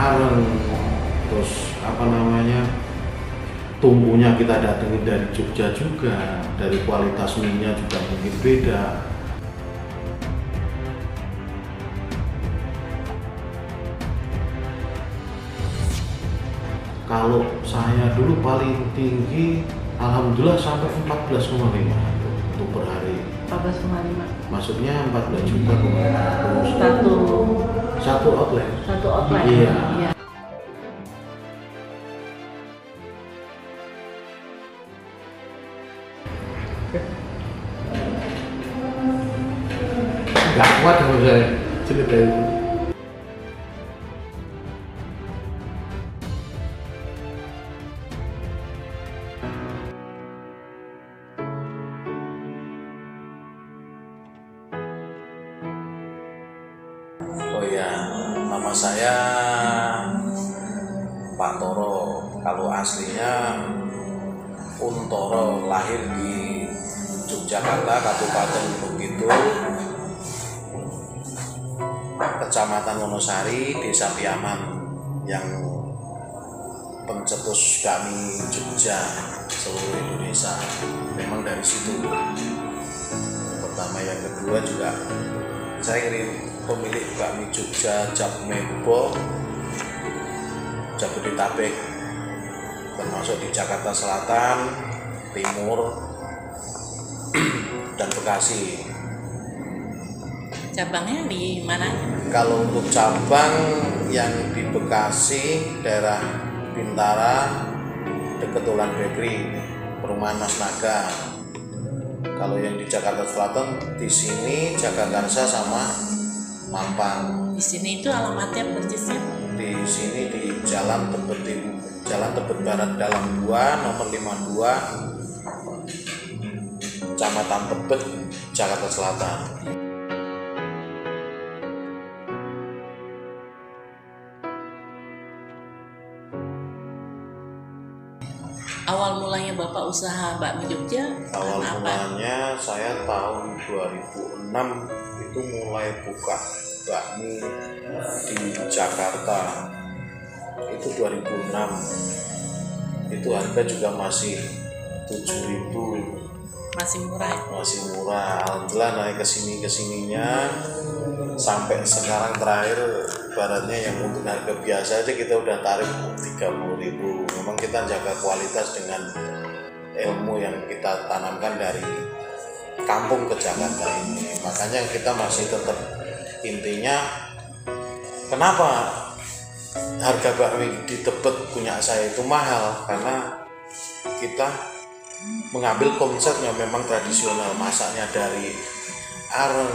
areng, terus apa namanya, tumbuhnya kita datengin dari Jogja juga, dari kualitas mie-nya juga mungkin beda. Kalau saya dulu paling tinggi, alhamdulillah sampai 14,5 untuk per hari. 14,5. Maksudnya 14 juta terus Satu outlet. Satu outlet. Iya. Iya. Nggak kuat sama saya cerita itu. Oh ya, nama saya Pak Toro. Kalau aslinya Untoro, lahir di Yogyakarta, Kabupaten Gunung Kidul, Kecamatan Wonosari, Desa Piaman, yang pencetus kami Jogja seluruh Indonesia. Memang dari situ. Pertama, yang kedua juga saya ingin pemilik bakmi Jogja Japmebo Jabodetabek, termasuk di Jakarta Selatan, Timur, dan Bekasi. Cabangnya di mana? Kalau untuk cabang yang di Bekasi, daerah Bintara, dekat Ulan Bakery, perumahan Mas Naga. Kalau yang di Jakarta Selatan, di sini Jagakarsa sama Mampang. Di sini itu alamatnya persisnya? Di sini di Jalan Tebet Barat Dalam 2, nomor 52, Kecamatan Tebet, Jakarta Selatan. Awal mulanya Bapak usaha bakmi Jogja? Awal apa? mulanya saya tahun 2006 itu mulai buka bakmi di Jakarta. Itu 2006. Itu harga juga masih 7.000. Masih murah ya? Masih murah. Alhamdulillah naik kesininya sampai sekarang terakhir, ibaratnya yang untuk harga biasa aja kita udah tarik 30.000. Memang kita jaga kualitas dengan ilmu yang kita tanamkan dari kampung ke Jakarta ini. Makanya kita masih tetap, intinya kenapa harga bakmi di Tebet punya saya itu mahal, karena kita mengambil konsepnya memang tradisional, masaknya dari areng,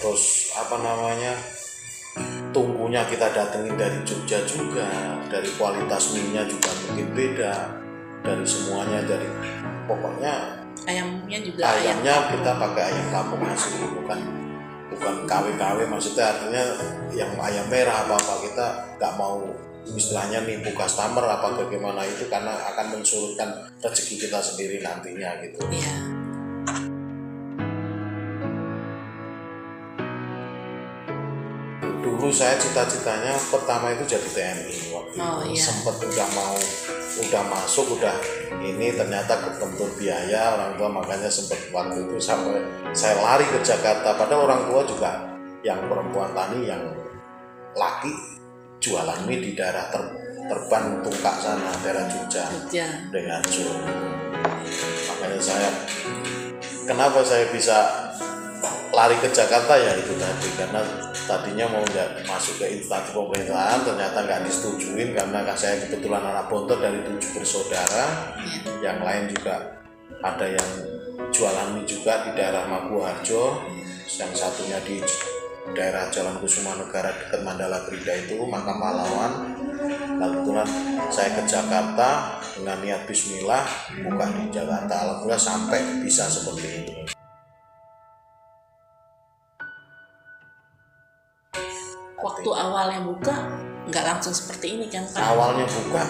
terus apa namanya, tunggunya kita datengin dari Jogja juga, dari kualitas mie-nya juga mungkin beda, dari semuanya, dari pokoknya Ayamnya juga ayamnya ayam kita pakai ayam kampung asli, bukan KW-KW, maksudnya artinya yang ayam merah apa kita nggak mau istilahnya nipu customer apa bagaimana itu, karena akan mensurutkan rezeki kita sendiri nantinya gitu. Iya. Dulu saya cita-citanya pertama itu jadi TNI waktu itu. Iya. Sempet udah masuk, udah ini, ternyata kebentur biaya orang tua, makanya sempet waktu itu sampai saya lari ke Jakarta. Padahal orang tua juga yang perempuan tani, yang laki jualan mie di daerah Terban Tungkak sana, daerah Jogja, dengan Jogja. Makanya kenapa saya bisa lari ke Jakarta, ya itu tadi, karena tadinya mau nggak masuk ke instansi pemerintahan, ternyata nggak disetujuin karena saya kebetulan anak bontot dari 7 bersaudara. Yang lain juga ada yang jualan mie juga di daerah Maguwarjo, yang satunya di daerah Jalan Kusuma Negara dekat Mandala Krida itu, Makam Pahlawan. Kebetulan saya ke Jakarta dengan niat bismillah buka di Jakarta, alhamdulillah sampai bisa seperti itu. Waktu awalnya buka nggak langsung seperti ini kan Pak? Awalnya buka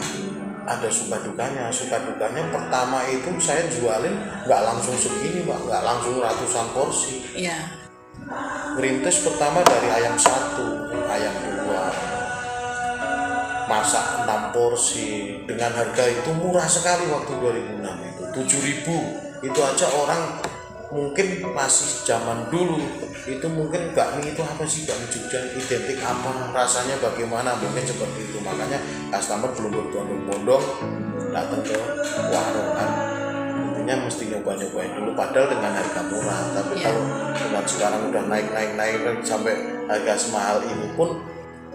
ada suka dukanya. Suka dukanya pertama itu saya jualin nggak langsung segini Pak, nggak langsung ratusan porsi. Iya. Ngerintis pertama dari ayam 1, ayam 2, masak 6 porsi dengan harga itu murah sekali waktu 2006 itu 7.000. Itu aja orang mungkin masih zaman dulu itu mungkin bakmi itu apa sih, bakmi Jogja identik apa, rasanya bagaimana, mungkin seperti itu. Makanya customer belum berbondong-bondong datang ke warung kan, intinya mesti nyoba-nyobain dulu padahal dengan harga murah. Tapi kalau dengan sekarang udah naik sampai harga semahal ini pun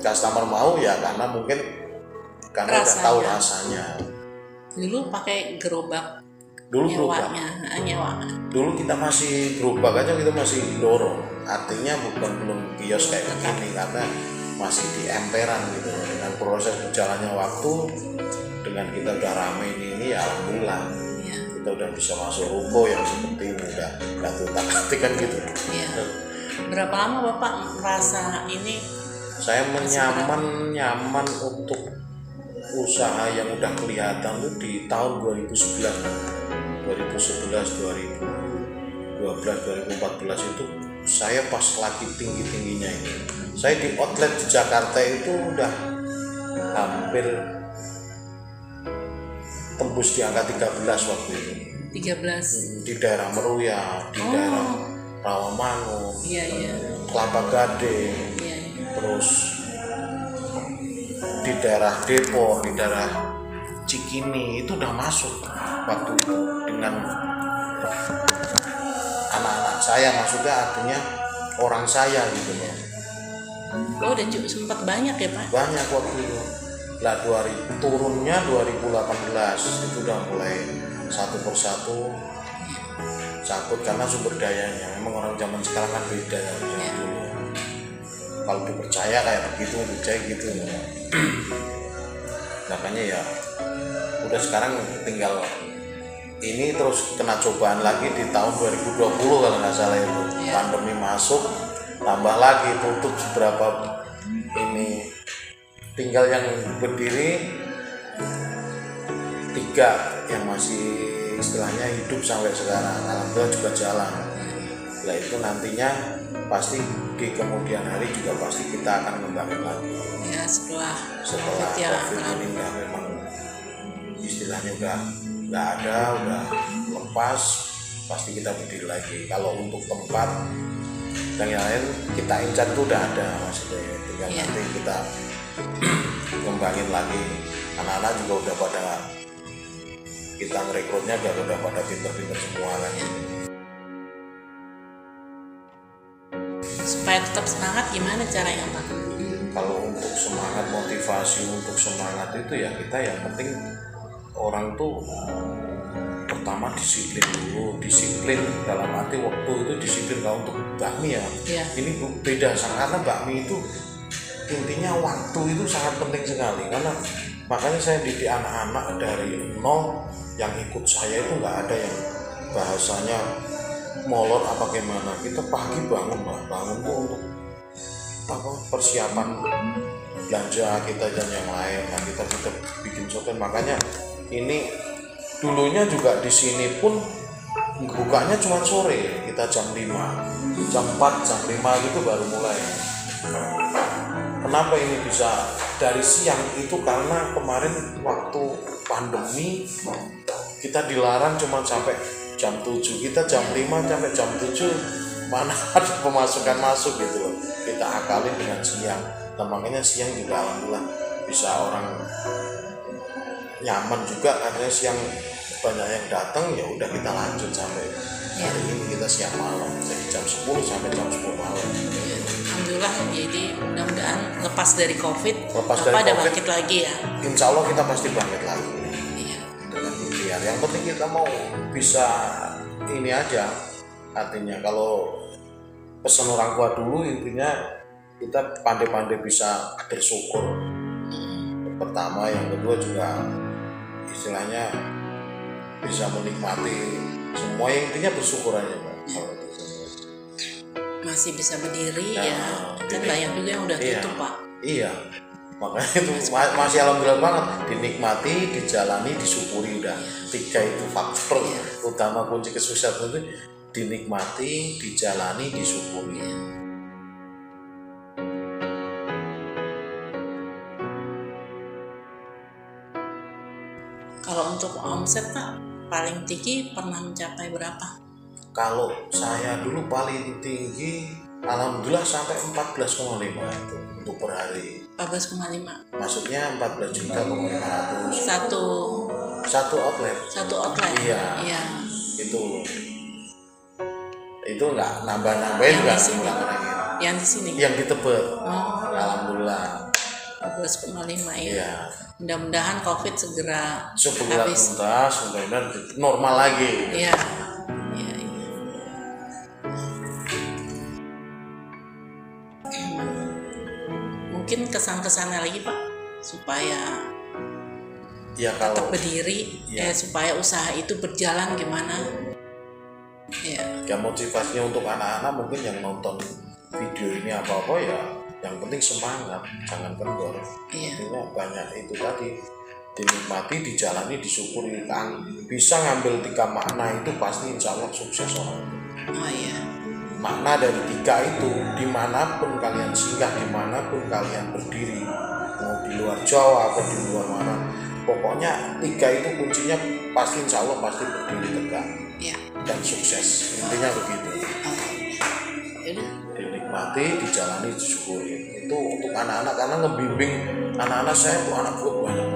customer mau ya karena mungkin karena udah tahu rasanya. Dulu pakai gerobak, Dulu gerobak. nyewa. Dulu kita masih gerobak aja, kita masih dorong. Artinya belum kios kayak begini karena masih di emperan gitu. Dengan proses berjalannya waktu, dengan kita udah rame ini ya alhamdulillah. Kita udah bisa masuk ruko yang seperti ini, udah tutak-tutik kan gitu. Berapa lama Bapak merasa ini? Saya nyaman untuk usaha yang udah kelihatan itu di tahun 2011, 2014 itu saya pas lagi tinggi-tingginya ini. Saya di outlet di Jakarta itu udah hampir tembus di angka 13 waktu itu. 13. Di daerah Meruya, di daerah Rawamangun, Kelapa Gading, terus di daerah Depok, di daerah Cikini itu udah masuk waktu itu dengan anak-anak saya, maksudnya artinya orang saya gitu ya. Udah sempat banyak ya Pak? Banyak waktu itu. Lah turunnya 2018 itu udah mulai satu persatu cabut karena sumber dayanya. Memang orang zaman sekarang kan beda ya. Kalau dipercaya kayak begitu, percaya gitu ya. Makanya ya udah sekarang tinggal ini terus kena cobaan lagi di tahun 2020 kalau nggak salah itu. Pandemi masuk, tambah lagi tutup beberapa ini, tinggal yang berdiri 3 yang masih istilahnya hidup sampai sekarang, alhamdulillah juga jalan. Nah itu nantinya pasti di kemudian hari juga pasti kita akan ngembangin lagi. Ya setelah COVID ini memang istilahnya udah nggak ada, udah lepas, pasti kita berdiri lagi. Kalau untuk tempat dan yang lain kita incar itu udah ada maksudnya, tinggal nanti kita ngembangin lagi. Anak-anak juga udah pada kita ngerekrutnya udah pada pinter-pinter semua kan. Supaya tetap semangat gimana caranya Pak? Kalau untuk semangat, motivasi untuk semangat itu ya kita yang penting orang tuh pertama disiplin dulu, disiplin dalam arti waktu itu disiplin. Kalau untuk bakmi ya. Ini beda karena bakmi itu intinya waktu itu sangat penting sekali, karena makanya saya didik anak-anak dari nol yang ikut saya itu nggak ada yang bahasanya molor apa gimana. Kita pagi bangun tuh untuk persiapan belanja kita dan yang lain. Nah kita bikin sopen. Makanya ini dulunya juga di sini pun bukanya cuma sore, kita jam 5, jam 4, jam 5 gitu baru mulai. Kenapa ini bisa dari siang itu karena kemarin waktu pandemi kita dilarang cuma sampai jam 7, kita jam 5 sampai jam 7 mana ada pemasukan masuk gitu loh. Kita akalin dengan siang. Nah, makanya siang juga alhamdulillah bisa orang nyaman juga karena siang banyak yang datang, ya udah kita lanjut sampai hari ini kita siang malam dari jam 10 sampai jam 10 malam. Alhamdulillah, jadi mudah-mudahan lepas dari COVID, ada bangkit lagi ya. Insya Allah kita pasti bangkit lagi. Dengan ikhtiar. Yang penting kita mau bisa ini aja. Artinya kalau pesan orang tua dulu, intinya kita pandai-pandai bisa bersyukur. Pertama, yang kedua juga istilahnya bisa menikmati semua, yang intinya bersyukur aja Pak. Masih bisa berdiri kan banyak juga yang udah tutup Pak. Iya, makanya itu masih alhamdulillah banget, dinikmati, dijalani, disyukuri. Udah 3 itu faktor utama kunci kesuksesan itu, dinikmati, dijalani, disyukuri. untuk omset Pak paling tinggi pernah mencapai berapa? Kalau saya dulu paling tinggi alhamdulillah sampai 14,5 itu untuk per hari. 14,5. Maksudnya 14.500.000 Satu outlet. Iya. Iya. Itu nggak nambah-nambahin, nggak ngurangin. Yang di sini. Yang di Tebet. Oh. Alhamdulillah. 14,5 ya. Iya. Mudah-mudahan COVID segera habis. Tuntas, mudah-mudahan normal lagi. Iya. Mungkin kesan-kesannya lagi Pak supaya ya, kalau tetap berdiri supaya usaha itu berjalan gimana ya motivasinya untuk anak-anak mungkin yang nonton video ini apa-apa ya yang penting semangat, jangan kendor. Intinya banyak itu tadi, dinikmati, dijalani, disyukuri, bisa ngambil 3 makna itu pasti insya Allah sukses orang itu. Makna dari 3 itu, dimanapun kalian singgah, dimanapun kalian berdiri, mau di luar Jawa atau di luar mana, pokoknya 3 itu kuncinya pasti insya Allah pasti berdiri tegak dan sukses. Intinya begitu. Dinikmati, dijalani, disyukuri. Itu untuk anak-anak, karena ngebimbing anak-anak saya, anak gue banyak.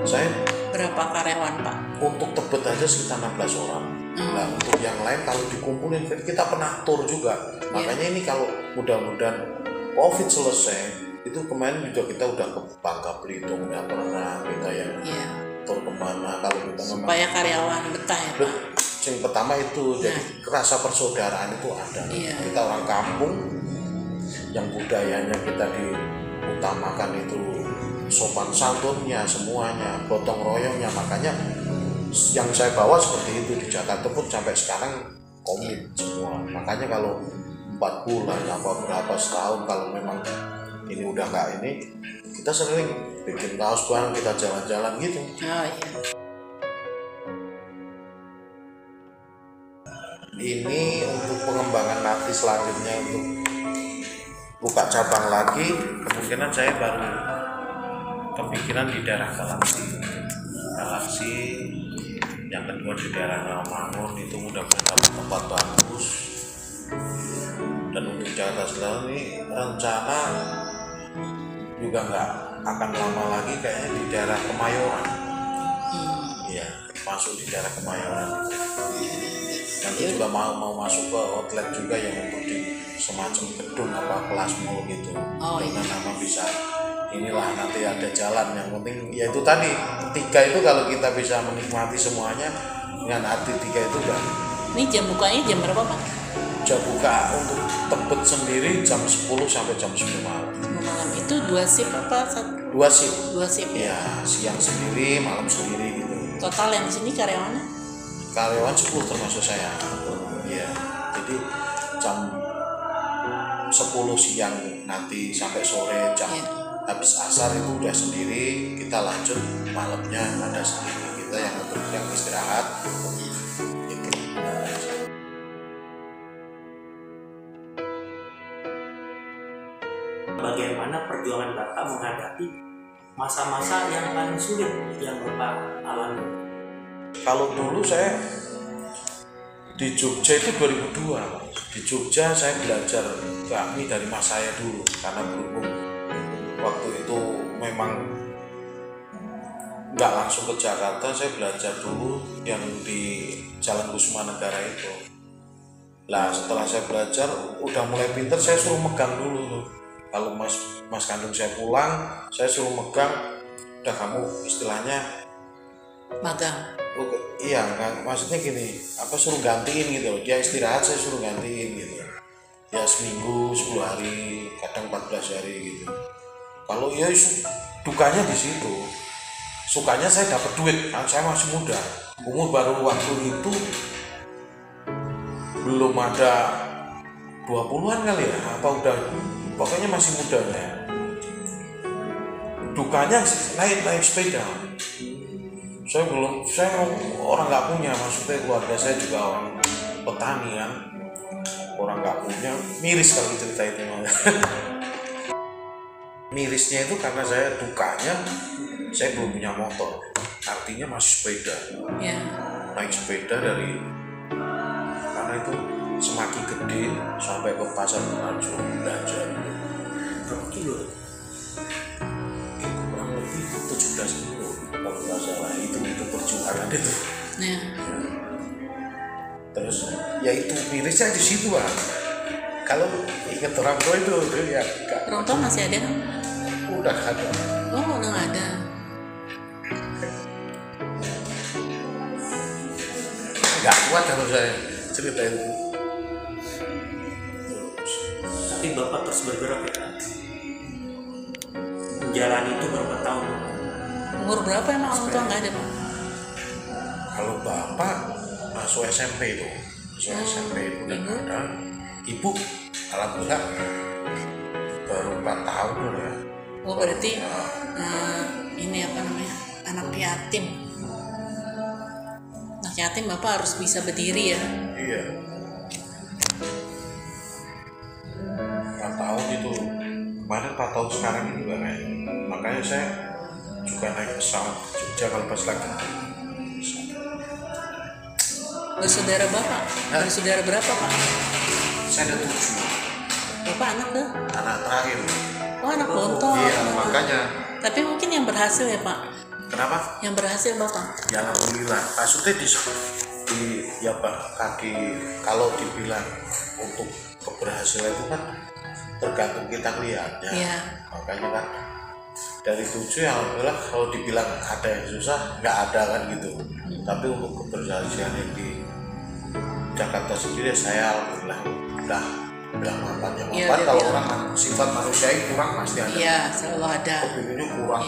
Saya berapa karyawan Pak? Untuk Tebet aja sekitar 16 orang. Nah, untuk yang lain kalau dikumpulin kita pernah tur juga. Makanya ini kalau mudah-mudahan COVID selesai, itu kemarin juga kita udah ke Bangka Belitung, udah pernah kita yang tur kemana kalau kita supaya karyawan betah ya Pak. Yang pertama itu jadi rasa persaudaraan itu ada. Kita orang kampung yang budayanya kita diutamakan itu sopan santunnya semuanya, gotong royongnya, makanya yang saya bawa seperti itu di Jakarta pun sampai sekarang komit semua. Makanya kalau 4 bulan apa berapa setahun kalau memang ini udah nggak ini, kita sering bikin kaos bareng, kita jalan-jalan gitu. Ini untuk pengembangan nanti selanjutnya untuk buka cabang lagi, kemungkinan saya baru kepikiran di daerah Galaksi, yang kedua di daerah Rawamangun, itu mudah-mudahan tempat bagus. Dan untuk Jakarta Selatan ini rencana juga nggak akan lama lagi kayaknya di daerah Kemayoran. Iya, masuk di daerah Kemayoran. Nanti juga mau masuk ke outlet juga yang untuk di semacam gedung apa kelas mall gitu. Dengan nama bisa inilah nanti ada jalan, yang penting ya itu tadi 3 itu kalau kita bisa menikmati semuanya dengan arti 3 itu udah. Ini jam bukanya jam berapa Pak? Jam buka untuk Tebet sendiri jam 10 sampai jam 10 malam. Malam itu 2 shift apa? 2 shift. 2 shift ya. Siang sendiri, malam sendiri gitu. Total yang di sini karyawannya? Karyawan 10 termasuk saya. Iya. Jadi jam 10 siang nanti sampai sore jam habis asar itu udah sendiri, kita lanjut malamnya ada sendiri, kita yang untuk yang istirahat gitu. Bagaimana perjuangan Bapak menghadapi masa-masa yang paling sulit yang Bapak alami? Kalau dulu saya di Jogja itu 2002, di Jogja saya belajar bakmi dari mas saya dulu, karena berhubung waktu itu memang nggak langsung ke Jakarta, saya belajar dulu yang di Jalan Kusuma Negara itu. Lah setelah saya belajar udah mulai pinter, saya suruh megang dulu tuh. Kalau mas kandung saya pulang, saya suruh megang, udah kamu istilahnya magang. Iya, maksudnya gini, apa suruh gantiin gitu. Dia istirahat, saya suruh gantiin gitu. Ya seminggu, 10 hari, kadang 14 hari gitu. Kalau ya dukanya di situ, sukanya saya dapat duit, kan saya masih muda, umur baru waktu itu belum ada 20-an kali ya, apa udah, pokoknya masih muda ya. Dukanya naik sepeda, saya orang nggak punya, maksudnya keluarga saya juga orang petani kan, orang nggak punya, miris kalau cerita itu. Mirisnya itu karena saya dukanya saya belum punya motor. artinya masih sepeda. Ya. Naik sepeda dari mana itu Semaki Gede sampai ke Pasar Penajam belanja. Berapa kilo? Kurang lebih 17 kilo kalau nggak salah. Itu perjuangan itu. Ya. Terus ya itu mirisnya di situ Bang. Kalau ingat orang tua itu ya Orang tua masih ada kan? udah ada. Oh, udah nggak ada. Nggak kuat kalau saya cerita itu. Tapi Bapak terus bergerak ya. Menjalani itu berapa tahun? Umur berapa emang orang tua nggak ada, Pak? Kalau bapak masuk SMP itu, SMP itu udah Ibu? ada. Ibu alhamdulillah baru 4 tahun loh ya. Oh, berarti ini apa namanya? Anak yatim. Anak yatim Bapak harus bisa berdiri ya. Iya. 4 tahun itu. Kemarin 4 tahun sekarang ini Bang. Makanya saya juga naik pesawat ke Jogja kalau pas lagi. Bersaudara Bapak? Bersaudara berapa, Pak? Saya ada 7 Bapak anak tuh? anak terakhir. Oh, anak bontot. Iya, makanya. Tapi mungkin yang berhasil ya, Pak? Kenapa? Yang berhasil Bapak? Ya alhamdulillah. Maksudnya di ya Pak kaki kalau dibilang untuk keberhasilan itu kan tergantung kita lihatnya. Iya. Makanya kan dari 7 ya alhamdulillah kalau dibilang ada yang susah nggak ada kan gitu. Tapi untuk keberhasilan yang di Jakarta sendiri saya alhamdulillah udah mapan Iya, kalau iya. orang sifat manusia yang kurang pasti ada. Iya, selalu ada. Kepinginnya kurang.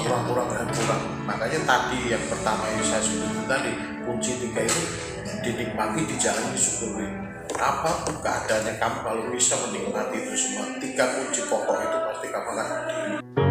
Makanya tadi yang pertama yang saya sebutkan tadi kunci 3 itu dinikmati, dijalani, disyukuri. Apapun keadaannya kamu kalau bisa menikmati itu semua 3 kunci pokok itu pasti kamu akan berdiri.